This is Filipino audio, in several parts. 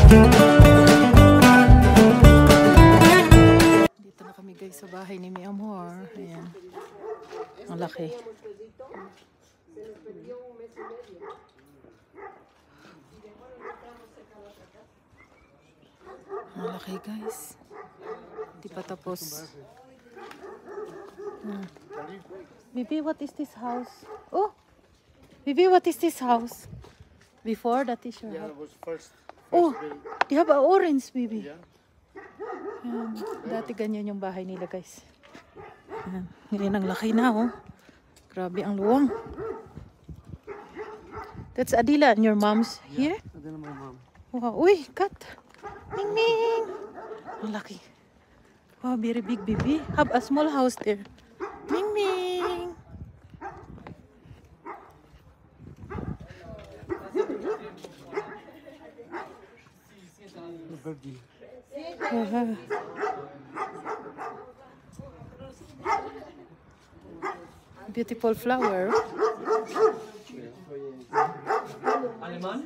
Dito na kami guys sa bahay ni Mi Amor. Ayan. Ang laki. Ang laki guys. Hindi pa tapos. Bibi, what is this house? Oh! Bibi, what is this house? Before that is your house? Yeah, it was first Oh! built. You have an orange, Bibi. Yeah. Ayan. Dati ganyan yung bahay nila guys. Ayan. Ngayon ang laki na oh. Grabe ang luwang. That's Adila and your mom's here? And then my mom. Wow. Uy, cat. Ning ning. Ang laki. Wow, very big, Bibi. Have a small house there. Ning ning. The birdie. Beautiful flower. Aleman?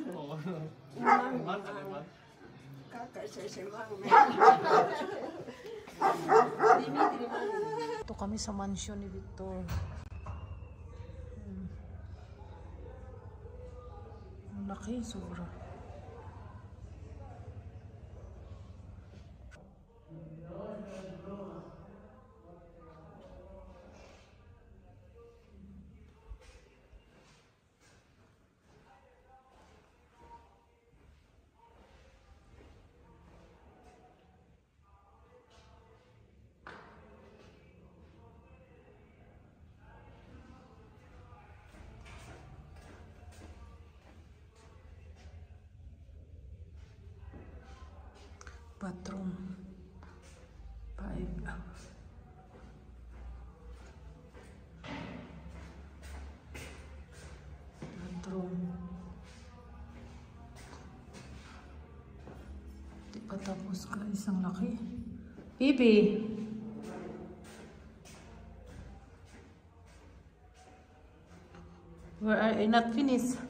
Ito kami sa mansion ni Victor. Ang laki, sobra. Bathroom 5. Bathroom. Di pa tapos guys, ang laki. Bibi! Where are you? Not finished?